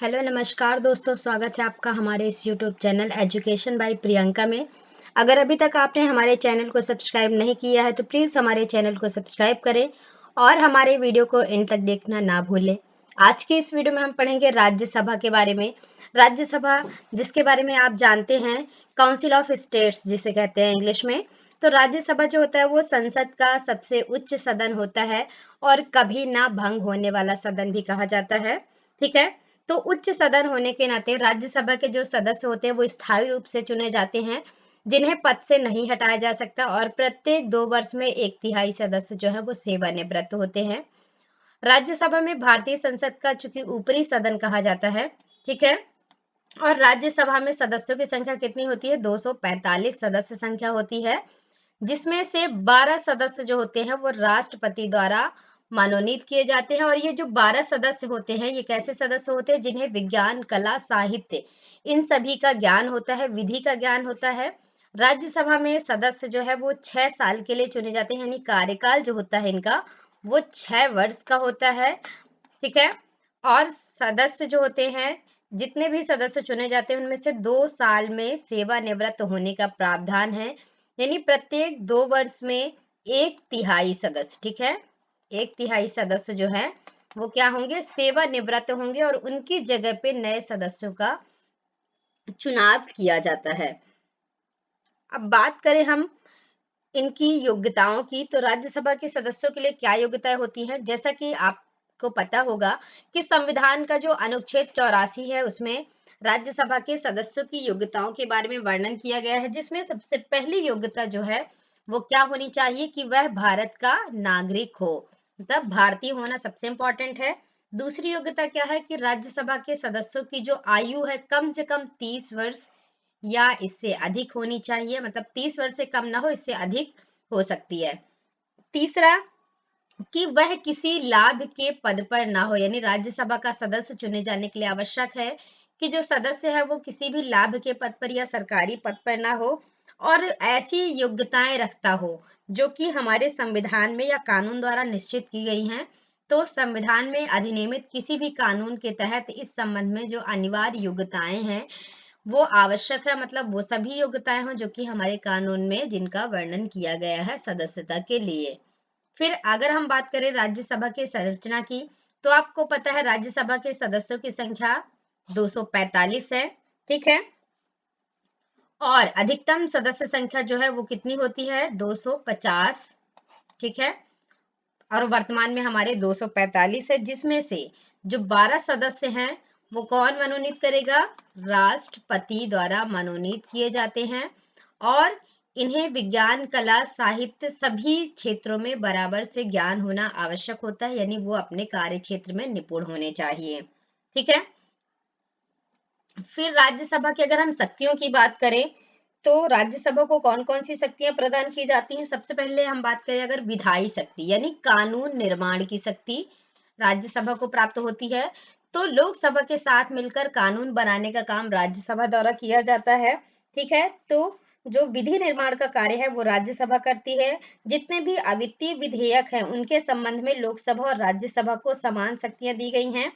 Hello नमस्कार दोस्तों, स्वागत है आपका हमारे इस YouTube channel education by Priyanka में। अगर अभी तक आपने हमारे चैनल को सब्सक्राइब नहीं किया है तो प्लीज़ हमारे चैनल को सब्सक्राइब करें और हमारे वीडियो को एंड तक देखना ना भूलें। आज की इस वीडियो में हम पढ़ेंगे राज्यसभा के बारे में। राज्यसभा जिसके बारे में आप जानते हैं, काउंसिल ऑफ स्टेट्स जिसे कहते हैं इंग्लिश में। तो राज्यसभा जो होता है वो संसद का सबसे उच्च सदन होता है और कभी ना भंग होने वाला सदन भी कहा जाता है। ठीक है। तो उच्च सदन होने के नाते राज्यसभा के जो सदस्य होते हैं वो स्थायी रूप से चुने जाते हैं, जिन्हें पद से नहीं हटाया जा सकता, और प्रत्येक 2 वर्ष में 1/3 सदस्य जो है वो सेवानिवृत्त होते हैं। राज्यसभा में भारतीय संसद का चूंकि ऊपरी सदन कहा जाता है, ठीक है। और राज्यसभा में सदस्यों की संख्या कितनी होती है? 245 सदस्य संख्या होती है, जिसमें से 12 सदस्य जो होते हैं वो राष्ट्रपति द्वारा मनोनीत किए जाते हैं। और ये जो 12 सदस्य होते हैं ये कैसे सदस्य होते हैं? जिन्हें विज्ञान, कला, साहित्य इन सभी का ज्ञान होता है, विधि का ज्ञान होता है। राज्यसभा में सदस्य जो है वो 6 साल के लिए चुने जाते हैं, यानी कार्यकाल जो होता है इनका वो 6 वर्ष का होता है। ठीक है। और सदस्य जो होते हैं, जितने भी सदस्य चुने जाते हैं उनमें से 2 साल में सेवानिवृत्त होने का प्रावधान है, यानी प्रत्येक 2 वर्ष में 1/3 सदस्य, ठीक है, 1/3 सदस्य जो है वो क्या होंगे? सेवानिवृत्त होंगे और उनकी जगह पे नए सदस्यों का चुनाव किया जाता है। अब बात करें हम इनकी योग्यताओं की, तो राज्यसभा के सदस्यों के लिए क्या योग्यताएं होती हैं? जैसा कि आपको पता होगा कि संविधान का जो अनुच्छेद 84 है उसमें राज्यसभा के सदस्यों की योग्यताओं के बारे में वर्णन किया गया है, जिसमें सबसे पहली योग्यता जो है वो क्या होनी चाहिए कि वह भारत का नागरिक हो, मतलब भारतीय होना सबसे इंपॉर्टेंट है। दूसरी योग्यता क्या है कि राज्यसभा के सदस्यों की जो आयु है कम से कम 30 वर्ष या इससे अधिक होनी चाहिए, मतलब 30 वर्ष से कम ना हो, इससे अधिक हो सकती है। तीसरा कि वह किसी लाभ के पद पर ना हो, यानी राज्यसभा का सदस्य चुने जाने के लिए आवश्यक है कि जो सदस्य है वो किसी भी लाभ के पद पर या सरकारी पद पर ना हो, और ऐसी योग्यताएं रखता हो जो कि हमारे संविधान में या कानून द्वारा निश्चित की गई हैं। तो संविधान में अधिनियमित किसी भी कानून के तहत इस संबंध में जो अनिवार्य योग्यताएं हैं वो आवश्यक है, मतलब वो सभी योग्यताएं हों जो कि हमारे कानून में जिनका वर्णन किया गया है सदस्यता के लिए। फिर अगर हम बात करें राज्यसभा की संरचना की, तो आपको पता है राज्यसभा के सदस्यों की संख्या 245 है, ठीक है। और अधिकतम सदस्य संख्या जो है वो कितनी होती है? 250, ठीक है। और वर्तमान में हमारे 245 है, जिसमें से जो 12 सदस्य हैं वो कौन मनोनीत करेगा? राष्ट्रपति द्वारा मनोनीत किए जाते हैं। और इन्हें विज्ञान, कला, साहित्य सभी क्षेत्रों में बराबर से ज्ञान होना आवश्यक होता है, यानी वो अपने कार्य क्षेत्र में निपुण होने चाहिए। ठीक है। फिर राज्यसभा की अगर हम शक्तियों की बात करें, तो राज्यसभा को कौन कौन सी शक्तियां प्रदान की जाती हैं? सबसे पहले हम बात करें अगर विधायी शक्ति, यानी कानून निर्माण की शक्ति राज्यसभा को प्राप्त होती है। तो लोकसभा के साथ मिलकर कानून बनाने का काम राज्यसभा द्वारा किया जाता है, ठीक है। तो जो विधि निर्माण का कार्य है वो राज्यसभा करती है। जितने भी अवित्तीय विधेयक हैं उनके संबंध में लोकसभा और राज्यसभा को समान शक्तियां दी गई हैं।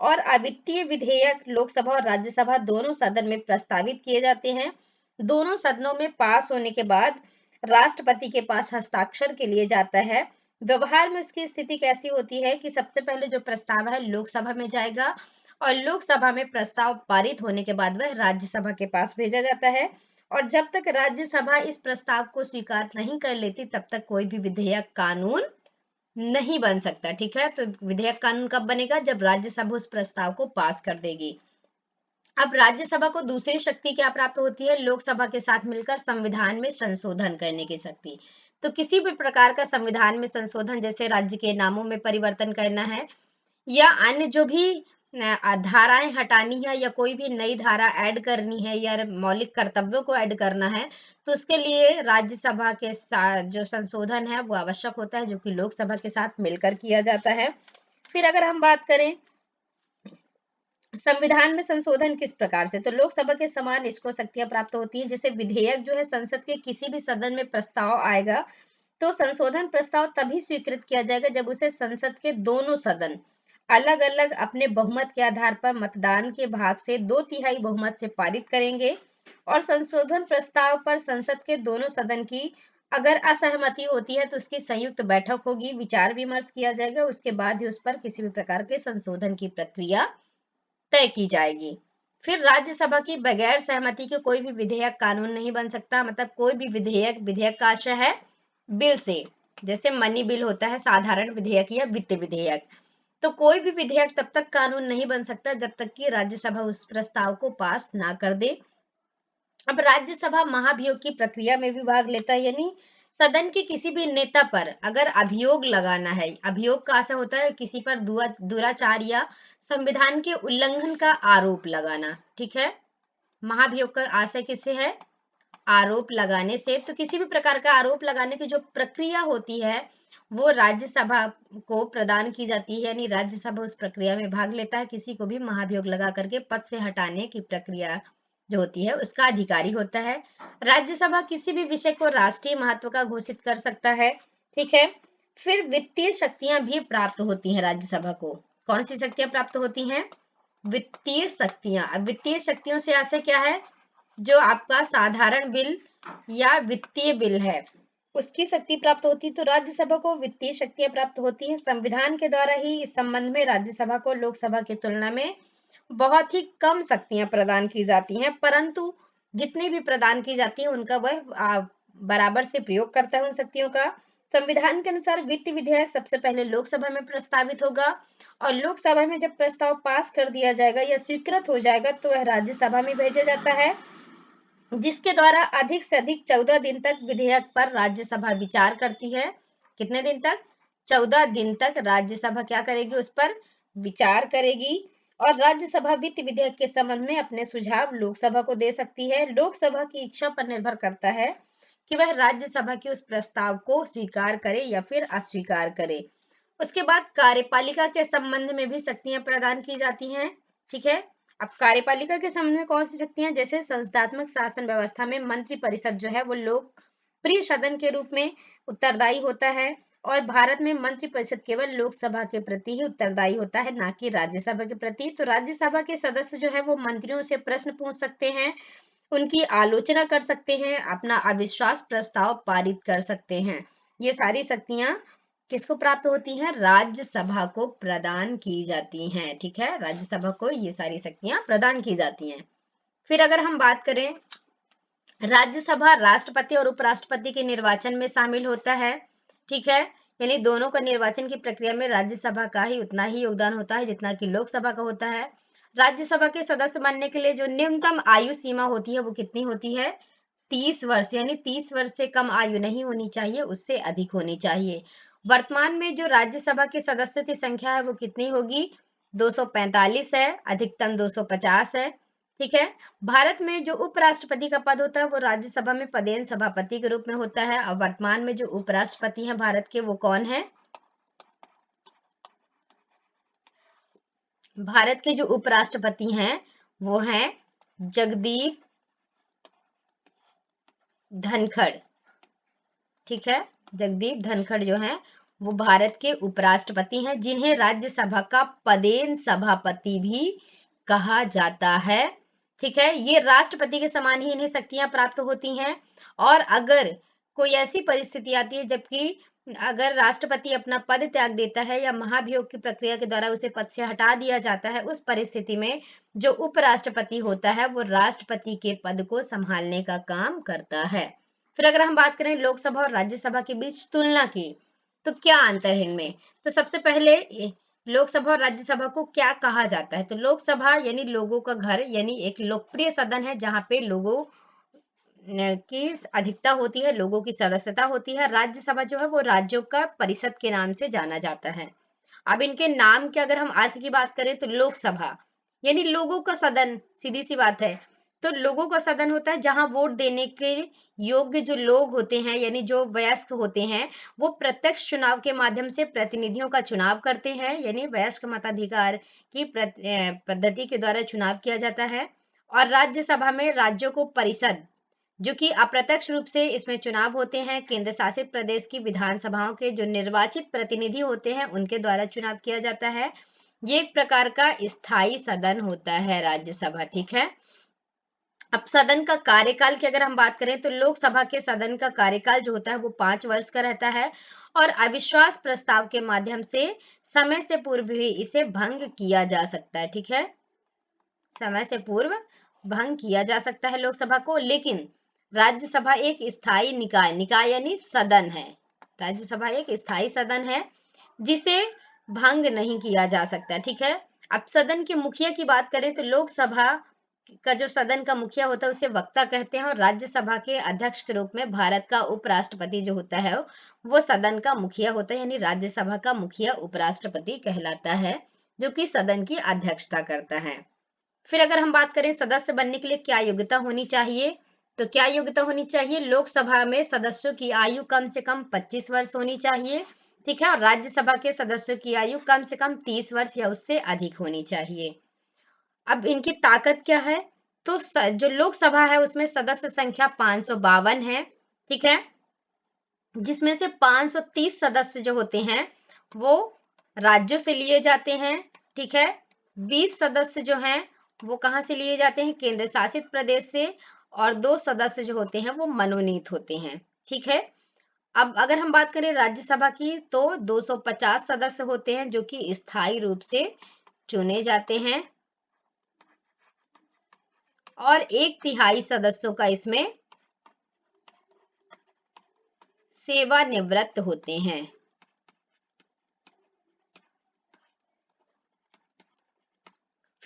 और अवित्तीय विधेयक लोकसभा और राज्यसभा दोनों सदन में प्रस्तावित किए जाते हैं। दोनों सदनों में पास होने के बाद राष्ट्रपति के पास हस्ताक्षर के लिए जाता है। व्यवहार में उसकी स्थिति कैसी होती है कि सबसे पहले जो प्रस्ताव है लोकसभा में जाएगा, और लोकसभा में प्रस्ताव पारित होने के बाद वह राज्यसभा के पास भेजा जाता है। और जब तक राज्यसभा इस प्रस्ताव को स्वीकार नहीं कर लेती तब तक कोई भी विधेयक कानून नहीं बन सकता, ठीक है। तो विधेयक कानून कब बनेगा? जब राज्यसभा उस प्रस्ताव को पास कर देगी। अब राज्यसभा को दूसरी शक्ति क्या प्राप्त होती है? लोकसभा के साथ मिलकर संविधान में संशोधन करने की शक्ति। तो किसी भी प्रकार का संविधान में संशोधन, जैसे राज्य के नामों में परिवर्तन करना है या अन्य जो भी धाराएं हटानी है या कोई भी नई धारा ऐड करनी है या मौलिक कर्तव्यों को ऐड करना है, तो उसके लिए राज्यसभा के साथ जो संशोधन है वो आवश्यक होता है, जो कि लोकसभा के साथ मिलकर किया जाता है। फिर अगर हम बात करें संविधान में संशोधन किस प्रकार से, तो लोकसभा के समान इसको शक्तियां प्राप्त होती हैं। जैसे विधेयक जो है संसद के किसी भी सदन में प्रस्ताव आएगा तो संशोधन प्रस्ताव तभी स्वीकृत किया जाएगा जब उसे संसद के दोनों सदन अलग अलग अपने बहुमत के आधार पर मतदान के भाग से 2/3 बहुमत से पारित करेंगे और संशोधन प्रस्ताव पर संसद के दोनों सदन की अगर असहमति होती है तो उसकी संयुक्त बैठक होगी, विचार विमर्श किया जाएगा, उसके बाद ही उस पर किसी भी प्रकार के संशोधन की प्रक्रिया तय की जाएगी। फिर राज्यसभा की बगैर सहमति के कोई भी विधेयक कानून नहीं बन सकता। मतलब कोई भी विधेयक, विधेयक का आशय है बिल से, जैसे मनी बिल होता है, साधारण विधेयक या वित्त विधेयक, तो कोई भी विधेयक तब तक कानून नहीं बन सकता जब तक कि राज्यसभा उस प्रस्ताव को पास ना कर दे। अब राज्यसभा महाभियोग की प्रक्रिया में भी भाग लेता है, यानी सदन के किसी भी नेता पर अगर अभियोग लगाना है, अभियोग का आशय होता है किसी पर दुराचार या संविधान के उल्लंघन का आरोप लगाना, ठीक है। महाभियोग का आशय किससे है? आरोप लगाने से। तो किसी भी प्रकार का आरोप लगाने की जो प्रक्रिया होती है वो राज्यसभा को प्रदान की जाती है, यानी राज्यसभा उस प्रक्रिया में भाग लेता है। किसी को भी महाभियोग लगा करके पद से हटाने की प्रक्रिया जो होती है उसका अधिकारी होता है। राज्यसभा किसी भी विषय को राष्ट्रीय महत्व का घोषित कर सकता है, ठीक है। फिर वित्तीय शक्तियां भी प्राप्त होती हैं राज्यसभा को। कौन सी शक्तियां प्राप्त होती हैं? वित्तीय शक्तियां। अब वित्तीय शक्तियों से आशय क्या है? जो आपका साधारण बिल या वित्तीय बिल है उसकी शक्ति प्राप्त होती, तो राज्यसभा को वित्तीय शक्तियां प्राप्त होती हैं। संविधान के द्वारा ही इस संबंध में राज्यसभा को लोकसभा की तुलना में बहुत ही कम शक्तियां प्रदान की जाती हैं, परंतु जितनी भी प्रदान की जाती है उनका वह बराबर से प्रयोग करता है उन शक्तियों का। संविधान के अनुसार वित्त विधेयक सबसे पहले लोकसभा में प्रस्तावित होगा और लोकसभा में जब प्रस्ताव पास कर दिया जाएगा या स्वीकृत हो जाएगा तो वह राज्यसभा में भेजा जाता है, जिसके द्वारा अधिक से अधिक 14 दिन तक विधेयक पर राज्यसभा विचार करती है। कितने दिन तक? 14 दिन तक राज्यसभा क्या करेगी? उस पर विचार करेगी और राज्यसभा वित्त विधेयक के संबंध में अपने सुझाव लोकसभा को दे सकती है। लोकसभा की इच्छा पर निर्भर करता है कि वह राज्यसभा के उस प्रस्ताव को स्वीकार करे या फिर अस्वीकार करे। उसके बाद कार्यपालिका के संबंध में भी शक्तियां प्रदान की जाती हैं, ठीक है। अब कार्यपालिका के संबंध में कौन सी शक्तियां? जैसे संस्थात्मक शासन व्यवस्था में मंत्री परिषद जो है वो लोकप्रिय सदन के रूप में उत्तरदायी होता है और भारत में मंत्री परिषद केवल लोकसभा के प्रति ही उत्तरदायी होता है, ना कि राज्यसभा के प्रति। तो राज्यसभा के सदस्य जो है वो मंत्रियों से प्रश्न पूछ सकते हैं, उनकी आलोचना कर सकते हैं, अपना अविश्वास प्रस्ताव पारित कर सकते हैं। ये सारी शक्तियां किसको प्राप्त होती हैं? राज्यसभा को प्रदान की जाती हैं, ठीक है। राज्यसभा को ये सारी शक्तियां प्रदान की जाती हैं। फिर अगर हम बात करें, राज्यसभा राष्ट्रपति और उपराष्ट्रपति के निर्वाचन में शामिल होता है, ठीक है। यानी दोनों का निर्वाचन की प्रक्रिया में राज्यसभा का ही उतना ही योगदान होता है जितना कि लोकसभा का होता है। राज्यसभा के सदस्य बनने के लिए जो न्यूनतम आयु सीमा होती है वो कितनी होती है? 30 वर्ष, यानी 30 वर्ष से कम आयु नहीं होनी चाहिए, उससे अधिक होनी चाहिए। वर्तमान में जो राज्यसभा के सदस्यों की संख्या है वो कितनी होगी? 245 है, अधिकतम 250 है, ठीक है। भारत में जो उपराष्ट्रपति का पद होता है वो राज्यसभा में पदेन सभापति के रूप में होता है और वर्तमान में जो उपराष्ट्रपति हैं भारत के वो कौन है? भारत के जो उपराष्ट्रपति हैं वो हैं जगदीप धनखड़, ठीक है। जगदीप धनखड़ जो हैं वो भारत के उपराष्ट्रपति हैं, जिन्हें राज्यसभा का पदेन सभापति भी कहा जाता है, ठीक है। ये राष्ट्रपति के समान ही इन्हें शक्तियां प्राप्त होती हैं और अगर कोई ऐसी परिस्थिति आती है जबकि अगर राष्ट्रपति अपना पद त्याग देता है या महाभियोग की प्रक्रिया के द्वारा उसे पद से हटा दिया जाता है, उस परिस्थिति में जो उपराष्ट्रपति होता है वो राष्ट्रपति के पद को संभालने का काम करता है। फिर अगर हम बात करें लोकसभा और राज्यसभा के बीच तुलना की, तो क्या अंतर है इनमें? तो सबसे पहले लोकसभा और राज्यसभा को क्या कहा जाता है? तो लोकसभा यानी लोगों का घर, यानी एक लोकप्रिय सदन है जहां पे लोगों की अधिकता होती है, लोगों की सदस्यता होती है। राज्यसभा जो है वो राज्यों का परिषद के नाम से जाना जाता है। अब इनके नाम के अगर हम अर्थ की बात करें तो लोकसभा यानी लोगों का सदन, सीधी सी बात है। तो लोगों का सदन होता है जहां वोट देने के योग्य जो लोग होते हैं, यानी जो वयस्क होते हैं, वो प्रत्यक्ष चुनाव के माध्यम से प्रतिनिधियों का चुनाव करते हैं, यानी वयस्क मताधिकार की पद्धति के द्वारा चुनाव किया जाता है। और राज्यसभा में राज्यों को परिषद, जो कि अप्रत्यक्ष रूप से इसमें चुनाव होते हैं, केंद्र शासित प्रदेश की विधानसभाओं के जो निर्वाचित प्रतिनिधि होते हैं उनके द्वारा चुनाव किया जाता है। ये एक प्रकार का स्थायी सदन होता है राज्यसभा, ठीक है। अब सदन का कार्यकाल की अगर हम बात करें तो लोकसभा के सदन का कार्यकाल जो होता है वो 5 वर्ष का रहता है और अविश्वास प्रस्ताव के माध्यम से समय से पूर्व भी इसे भंग किया जा सकता है, ठीक है। समय से पूर्व भंग किया जा सकता है लोकसभा को, लेकिन राज्यसभा एक स्थायी निकाय, निकाय यानी सदन है। राज्यसभा एक स्थायी सदन है जिसे भंग नहीं किया जा सकता, ठीक है। अब सदन के मुखिया की बात करें तो लोकसभा का जो सदन का मुखिया होता है उसे वक्ता कहते हैं और राज्यसभा के अध्यक्ष के रूप में भारत का उपराष्ट्रपति जो होता है वो सदन का मुखिया होता है, यानी राज्यसभा का मुखिया उपराष्ट्रपति कहलाता है, जो कि सदन की अध्यक्षता करता है। फिर अगर हम बात करें सदस्य बनने के लिए क्या योग्यता होनी चाहिए, तो क्या योग्यता होनी चाहिए, लोकसभा में सदस्यों की आयु कम से कम 25 वर्ष होनी चाहिए, ठीक है। और राज्यसभा के सदस्यों की आयु कम से कम 30 वर्ष या उससे अधिक होनी चाहिए। अब इनकी ताकत क्या है, तो जो लोकसभा है उसमें सदस्य संख्या 552 है, ठीक है, जिसमें से 530 सदस्य जो होते हैं वो राज्यों से लिए जाते हैं, ठीक है। 20 सदस्य जो हैं वो कहाँ से लिए जाते हैं, केंद्र शासित प्रदेश से, और 2 सदस्य जो होते हैं वो मनोनीत होते हैं, ठीक है। अब अगर हम बात करें राज्यसभा की तो 250 सदस्य होते हैं जो कि स्थायी रूप से चुने जाते हैं और 1/3 सदस्यों का इसमें सेवानिवृत्त होते हैं।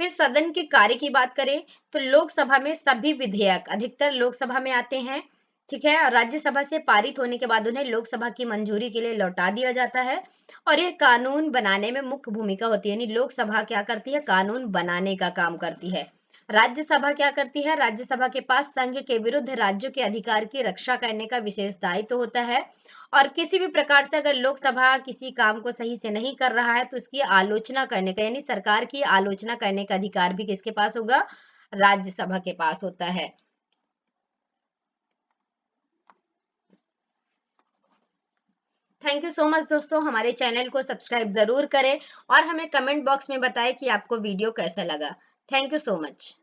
फिर सदन के कार्य की बात करें तो लोकसभा में सभी विधेयक अधिकतर लोकसभा में आते हैं, ठीक है, और राज्यसभा से पारित होने के बाद उन्हें लोकसभा की मंजूरी के लिए लौटा दिया जाता है और यह कानून बनाने में मुख्य भूमिका होती है, यानी लोकसभा क्या करती है, कानून बनाने का काम करती है। राज्यसभा क्या करती है, राज्यसभा के पास संघ के विरुद्ध राज्यों के अधिकार की रक्षा करने का विशेष दायित्व होता है और किसी भी प्रकार से अगर लोकसभा किसी काम को सही से नहीं कर रहा है तो उसकी आलोचना करने का, यानी सरकार की आलोचना करने का अधिकार भी किसके पास होगा, राज्यसभा के पास होता है। थैंक यू सो मच दोस्तों, हमारे चैनल को सब्सक्राइब जरूर करें और हमें कमेंट बॉक्स में बताएं कि आपको वीडियो कैसा लगा। Thank you so much.